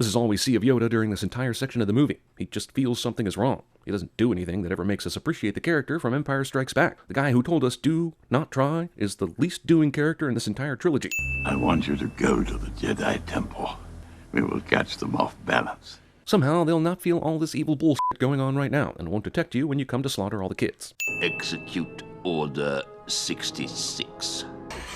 This is all we see of Yoda during this entire section of the movie. He just feels something is wrong. He doesn't do anything that ever makes us appreciate the character from Empire Strikes Back. The guy who told us do not try is the least doing character in this entire trilogy. I want you to go to the Jedi Temple. We will catch them off balance. Somehow they'll not feel all this evil bullshit going on right now and won't detect you when you come to slaughter all the kids. Execute Order 66.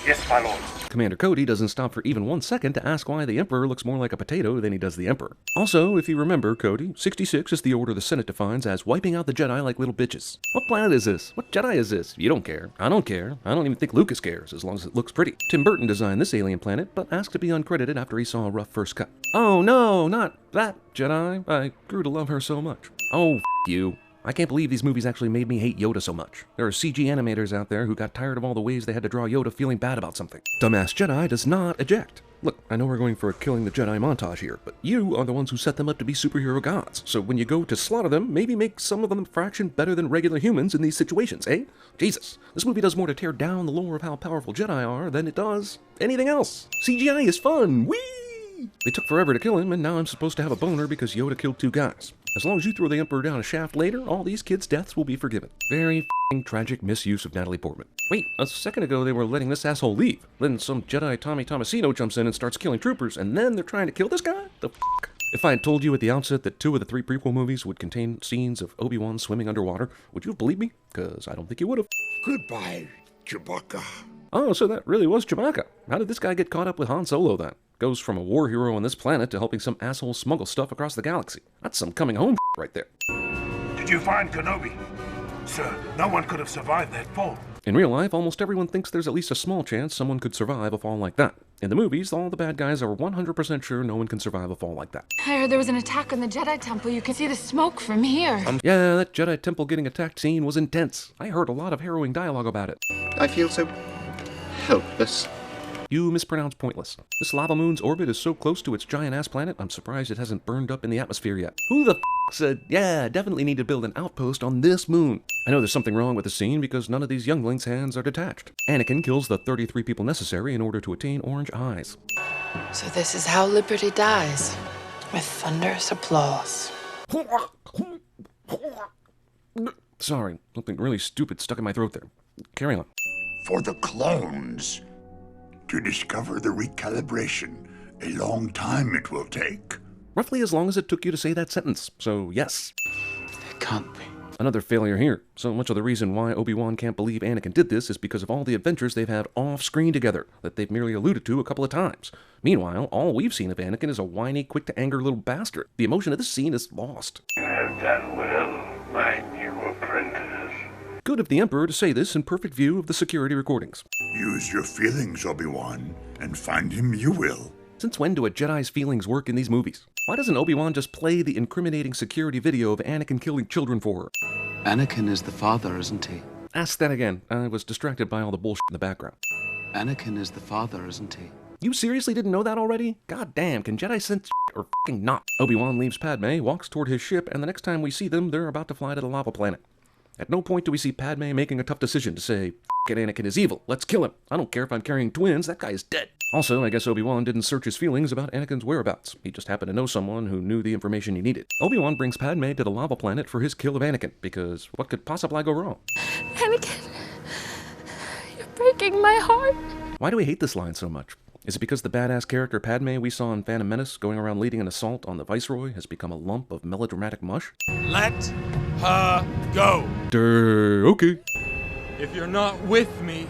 Yes, my lord. Commander Cody doesn't stop for even 1 second to ask why the Emperor looks more like a potato than he does the Emperor. Also, if you remember, Cody, 66 is the order the Senate defines as wiping out the Jedi like little bitches. What planet is this? What Jedi is this? You don't care. I don't care. I don't even think Lucas cares, as long as it looks pretty. Tim Burton designed this alien planet, but asked to be uncredited after he saw a rough first cut. Oh no, not that Jedi. I grew to love her so much. Oh, you. I can't believe these movies actually made me hate Yoda so much. There are CG animators out there who got tired of all the ways they had to draw Yoda feeling bad about something. Dumbass Jedi does not eject. Look, I know we're going for a killing the Jedi montage here, but you are the ones who set them up to be superhero gods. So when you go to slaughter them, maybe make some of them a fraction better than regular humans in these situations, eh? Jesus, this movie does more to tear down the lore of how powerful Jedi are than it does anything else. CGI is fun, whee! They took forever to kill him, and now I'm supposed to have a boner because Yoda killed 2 guys. As long as you throw the Emperor down a shaft later, all these kids' deaths will be forgiven. Very f***ing tragic misuse of Natalie Portman. Wait, a second ago they were letting this asshole leave. Then some Jedi Tommy Tomasino jumps in and starts killing troopers, and then they're trying to kill this guy? The f***? If I had told you at the outset that 2 of the 3 prequel movies would contain scenes of Obi-Wan swimming underwater, would you have believed me? Because I don't think you would have. Goodbye, Chewbacca. Oh, so that really was Chewbacca. How did this guy get caught up with Han Solo then? Goes from a war hero on this planet to helping some asshole smuggle stuff across the galaxy. That's some coming home right there. Did you find Kenobi? Sir, no one could have survived that fall. In real life, almost everyone thinks there's at least a small chance someone could survive a fall like that. In the movies, all the bad guys are 100% sure no one can survive a fall like that. I heard there was an attack on the Jedi Temple. You can see the smoke from here. Yeah, that Jedi Temple getting attacked scene was intense. I heard a lot of harrowing dialogue about it. I feel so helpless. You mispronounced pointless. This lava moon's orbit is so close to its giant-ass planet, I'm surprised it hasn't burned up in the atmosphere yet. Who the f*** said, yeah, definitely need to build an outpost on this moon? I know there's something wrong with the scene because none of these younglings' hands are detached. Anakin kills the 33 people necessary in order to attain orange eyes. So this is how liberty dies, with thunderous applause. Sorry, something really stupid stuck in my throat there. Carry on. For the clones to discover the recalibration, a long time it will take. Roughly as long as it took you to say that sentence, so yes. It can't be. Another failure here. So much of the reason why Obi-Wan can't believe Anakin did this is because of all the adventures they've had off-screen together that they've merely alluded to a couple of times. Meanwhile, all we've seen of Anakin is a whiny, quick-to-anger little bastard. The emotion of this scene is lost. You have done well, my new apprentice. Good of the Emperor to say this in perfect view of the security recordings. Use your feelings, Obi-Wan, and find him you will. Since when do a Jedi's feelings work in these movies? Why doesn't Obi-Wan just play the incriminating security video of Anakin killing children for her? Anakin is the father, isn't he? Ask that again. I was distracted by all the bullshit in the background. Anakin is the father, isn't he? You seriously didn't know that already? God damn, can Jedi sense or fucking not? Obi-Wan leaves Padme, walks toward his ship, and the next time we see them, they're about to fly to the lava planet. At no point do we see Padme making a tough decision to say, "F*** it, Anakin is evil, let's kill him. I don't care if I'm carrying twins, that guy is dead." Also, I guess Obi-Wan didn't search his feelings about Anakin's whereabouts. He just happened to know someone who knew the information he needed. Obi-Wan brings Padme to the lava planet for his kill of Anakin, because what could possibly go wrong? Anakin, you're breaking my heart. Why do we hate this line so much? Is it because the badass character Padme we saw in Phantom Menace going around leading an assault on the Viceroy has become a lump of melodramatic mush? Let her go. Okay. If you're not with me,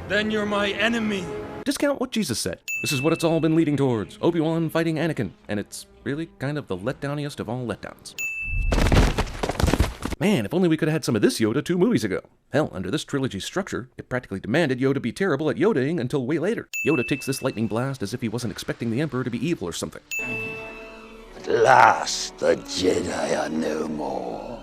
then you're my enemy. Discount what Jesus said. This is what it's all been leading towards. Obi-Wan fighting Anakin, and it's really kind of the letdowniest of all letdowns. Man, if only we could have had some of this Yoda 2 movies ago. Hell, under this trilogy's structure, it practically demanded Yoda be terrible at Yodaing until way later. Yoda takes this lightning blast as if he wasn't expecting the Emperor to be evil or something. At last, the Jedi are no more.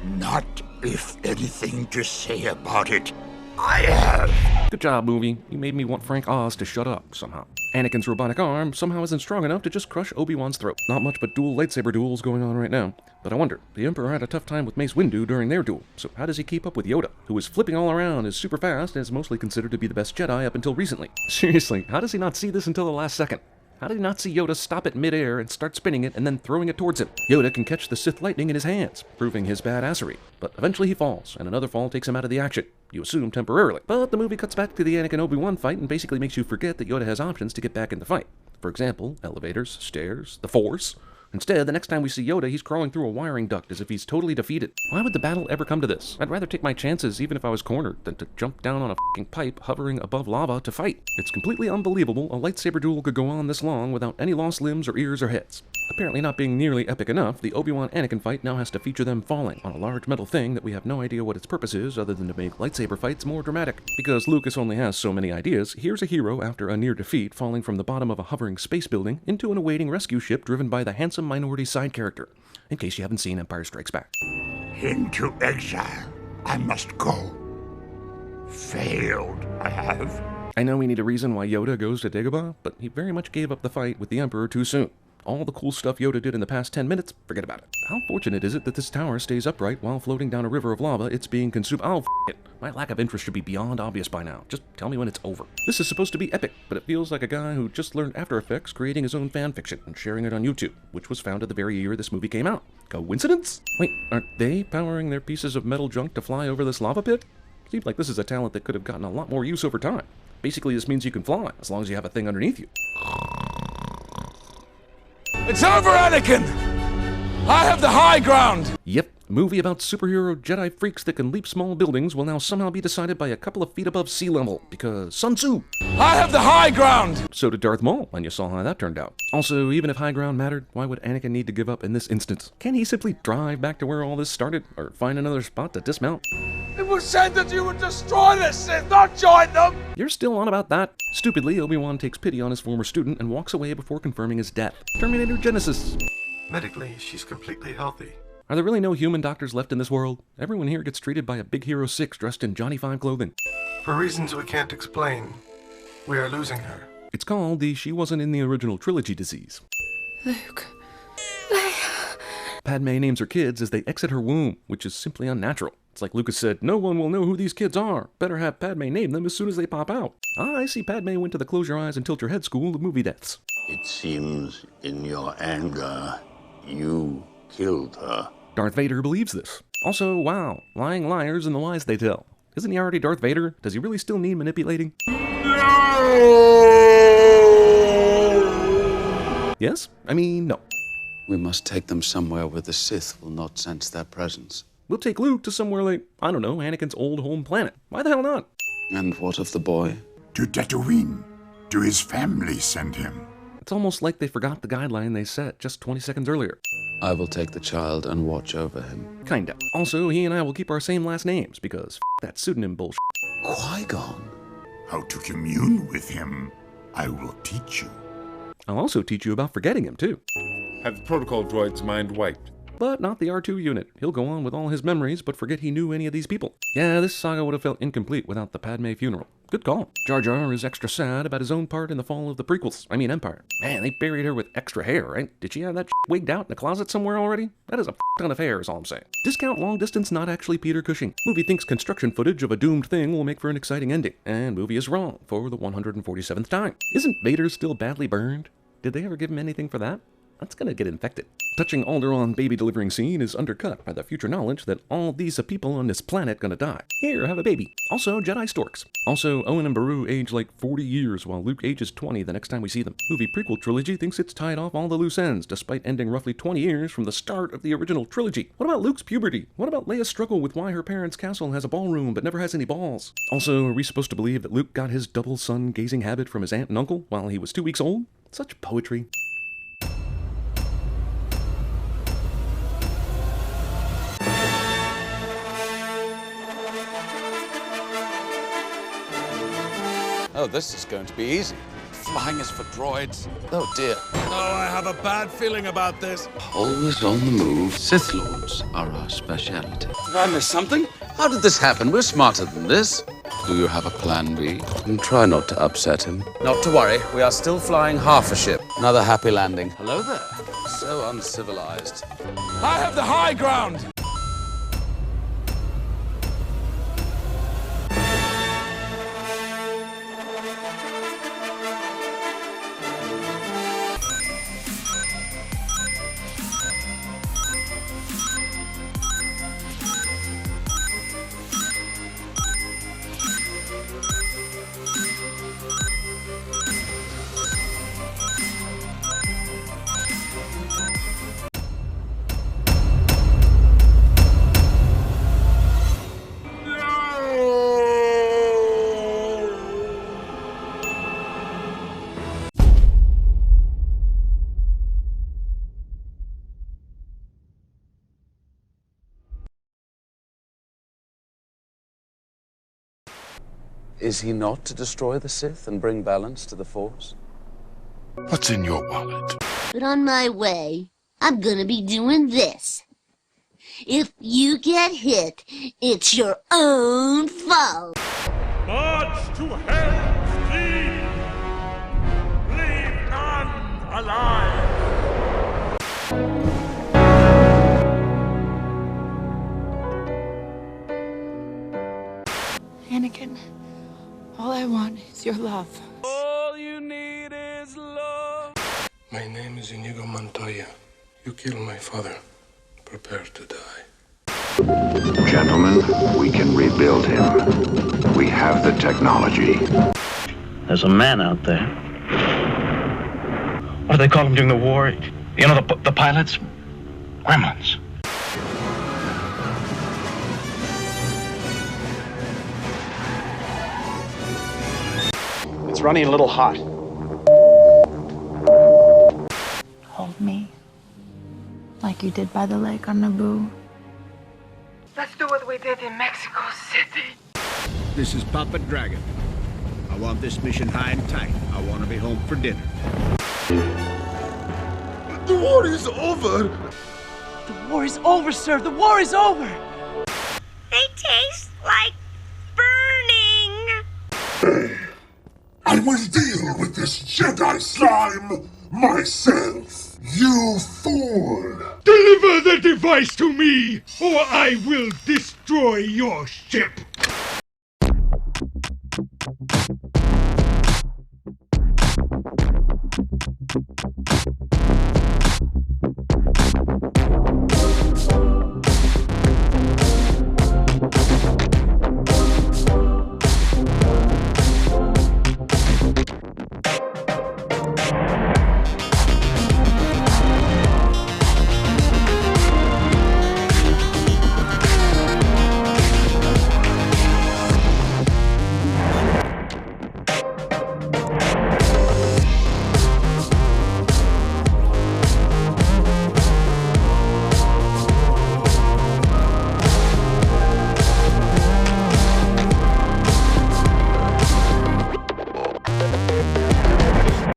Not if anything to say about it I have. Good job, movie. You made me want Frank Oz to shut up, somehow. Anakin's robotic arm somehow isn't strong enough to just crush Obi-Wan's throat. Not much but dual lightsaber duels going on right now. But I wonder, the Emperor had a tough time with Mace Windu during their duel, so how does he keep up with Yoda, who is flipping all around, is super fast, and is mostly considered to be the best Jedi up until recently? Seriously, how does he not see this until the last second? How did he not see Yoda stop it mid-air and start spinning it and then throwing it towards him? Yoda can catch the Sith lightning in his hands, proving his badassery. But eventually he falls, and another fall takes him out of the action. You assume temporarily. But the movie cuts back to the Anakin Obi-Wan fight and basically makes you forget that Yoda has options to get back in the fight. For example, elevators, stairs, the Force. Instead, the next time we see Yoda, he's crawling through a wiring duct as if he's totally defeated. Why would the battle ever come to this? I'd rather take my chances even if I was cornered than to jump down on a f***ing pipe hovering above lava to fight. It's completely unbelievable a lightsaber duel could go on this long without any lost limbs or ears or heads. Apparently not being nearly epic enough, the Obi-Wan Anakin fight now has to feature them falling on a large metal thing that we have no idea what its purpose is other than to make lightsaber fights more dramatic. Because Lucas only has so many ideas, here's a hero after a near defeat falling from the bottom of a hovering space building into an awaiting rescue ship driven by the handsome minority side character, in case you haven't seen Empire Strikes Back. Into exile. I must go. Failed, I have. I know we need a reason why Yoda goes to Dagobah, but he very much gave up the fight with the Emperor too soon. All the cool stuff Yoda did in the past 10 minutes, forget about it. How fortunate is it that this tower stays upright while floating down a river of lava it's being consumed? Oh, it. My lack of interest should be beyond obvious by now. Just tell me when it's over. This is supposed to be epic, but it feels like a guy who just learned After Effects creating his own fanfiction and sharing it on YouTube, which was founded the very year this movie came out. Coincidence? Wait, aren't they powering their pieces of metal junk to fly over this lava pit? Seems like this is a talent that could have gotten a lot more use over time. Basically, this means you can fly, as long as you have a thing underneath you. It's over, Anakin! I have the high ground! Yep, movie about superhero Jedi freaks that can leap small buildings will now somehow be decided by a couple of feet above sea level, because Sun Tzu! I have the high ground! So did Darth Maul, and you saw how that turned out. Also, even if high ground mattered, why would Anakin need to give up in this instance? Can he simply drive back to where all this started, or find another spot to dismount? It was said that you would destroy the Sith, not join them! You're still on about that? Stupidly, Obi-Wan takes pity on his former student and walks away before confirming his death. Terminator Genesis. Medically, she's completely healthy. Are there really no human doctors left in this world? Everyone here gets treated by a Big Hero 6 dressed in Johnny 5 clothing. For reasons we can't explain, we are losing her. It's called the She Wasn't in the Original Trilogy disease. Luke. Padme names her kids as they exit her womb, which is simply unnatural. It's like Lucas said, no one will know who these kids are. Better have Padme name them as soon as they pop out. I see Padme went to the Close Your Eyes and Tilt Your Head school of movie deaths. It seems in your anger, you killed her. Darth Vader believes this. Also, wow, lying liars and the lies they tell. Isn't he already Darth Vader? Does he really still need manipulating? Yes? I mean, no. We must take them somewhere where the Sith will not sense their presence. We'll take Luke to somewhere like, I don't know, Anakin's old home planet. Why the hell not? And what of the boy? To Tatooine. To his family send him. It's almost like they forgot the guideline they set just 20 seconds earlier. I will take the child and watch over him. Kinda. Also, he and I will keep our same last names, because that pseudonym bullshit. Qui-Gon? How to commune with him, I will teach you. I'll also teach you about forgetting him, too. Have the protocol droid's mind wiped. But not the R2 unit. He'll go on with all his memories, but forget he knew any of these people. Yeah, this saga would have felt incomplete without the Padme funeral. Good call. Jar Jar is extra sad about his own part in the fall of the prequels. I mean Empire. Man, they buried her with extra hair, right? Did she have that wigged out in the closet somewhere already? That is a ton of hair is all I'm saying. Discount long distance, not actually Peter Cushing. Movie thinks construction footage of a doomed thing will make for an exciting ending. And movie is wrong for the 147th time. Isn't Vader still badly burned? Did they ever give him anything for that? That's gonna get infected. Touching Alderaan baby delivering scene is undercut by the future knowledge that all these people on this planet gonna die. Here, have a baby. Also, Jedi storks. Also, Owen and Beru age like 40 years while Luke ages 20 the next time we see them. Movie prequel trilogy thinks it's tied off all the loose ends, despite ending roughly 20 years from the start of the original trilogy. What about Luke's puberty? What about Leia's struggle with why her parents' castle has a ballroom but never has any balls? Also, are we supposed to believe that Luke got his double sun gazing habit from his aunt and uncle while he was 2 weeks old? Such poetry. Oh, this is going to be easy. Flying is for droids. Oh, dear. Oh, I have a bad feeling about this. Always on the move. Sith Lords are our speciality. Did I miss something? How did this happen? We're smarter than this. Do you have a plan B? And try not to upset him. Not to worry. We are still flying half a ship. Another happy landing. Hello there. So uncivilized. I have the high ground! Is he not to destroy the Sith and bring balance to the Force? What's in your wallet? But on my way, I'm gonna be doing this. If you get hit, it's your own fault. March to hell's deep! Leave none alive! Anakin, all I want is your love. All you need is love. My name is Inigo Montoya. You killed my father. Prepare to die. Gentlemen, we can rebuild him. We have the technology. There's a man out there. What do they call them during the war? You know, the pilots? Gremlins. It's running a little hot. Hold me. Like you did by the lake on Naboo. Let's do what we did in Mexico City. This is Papa Dragon. I want this mission high and tight. I want to be home for dinner. The war is over! The war is over, sir. The war is over. They taste like burning. I will deal with this Jedi slime myself. You fool! Deliver the device to me, or I will destroy your ship!